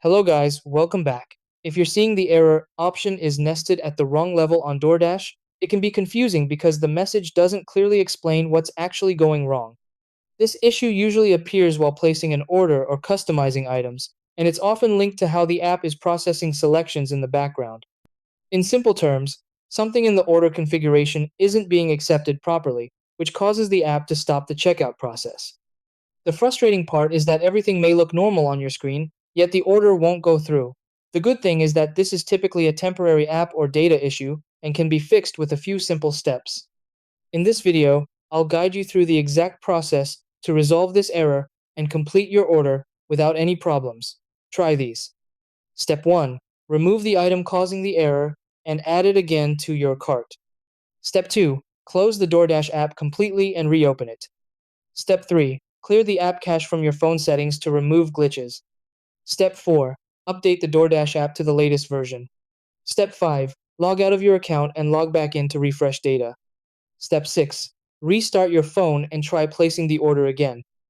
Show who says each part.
Speaker 1: Hello guys, welcome back. If you're seeing the error option is nested at the wrong level on DoorDash, it can be confusing because the message doesn't clearly explain what's actually going wrong. This issue usually appears while placing an order or customizing items, and it's often linked to how the app is processing selections in the background. In simple terms, something in the order configuration isn't being accepted properly, which causes the app to stop the checkout process. The frustrating part is that everything may look normal on your screen, yet the order won't go through. The good thing is that this is typically a temporary app or data issue and can be fixed with a few simple steps. In this video, I'll guide you through the exact process to resolve this error and complete your order without any problems. Try these. Step 1. Remove the item causing the error and add it again to your cart. Step 2. Close the DoorDash app completely and reopen it. Step 3. Clear the app cache from your phone settings to remove glitches. Step 4. Update the DoorDash app to the latest version. Step 5. Log out of your account and log back in to refresh data. Step 6. Restart your phone and try placing the order again.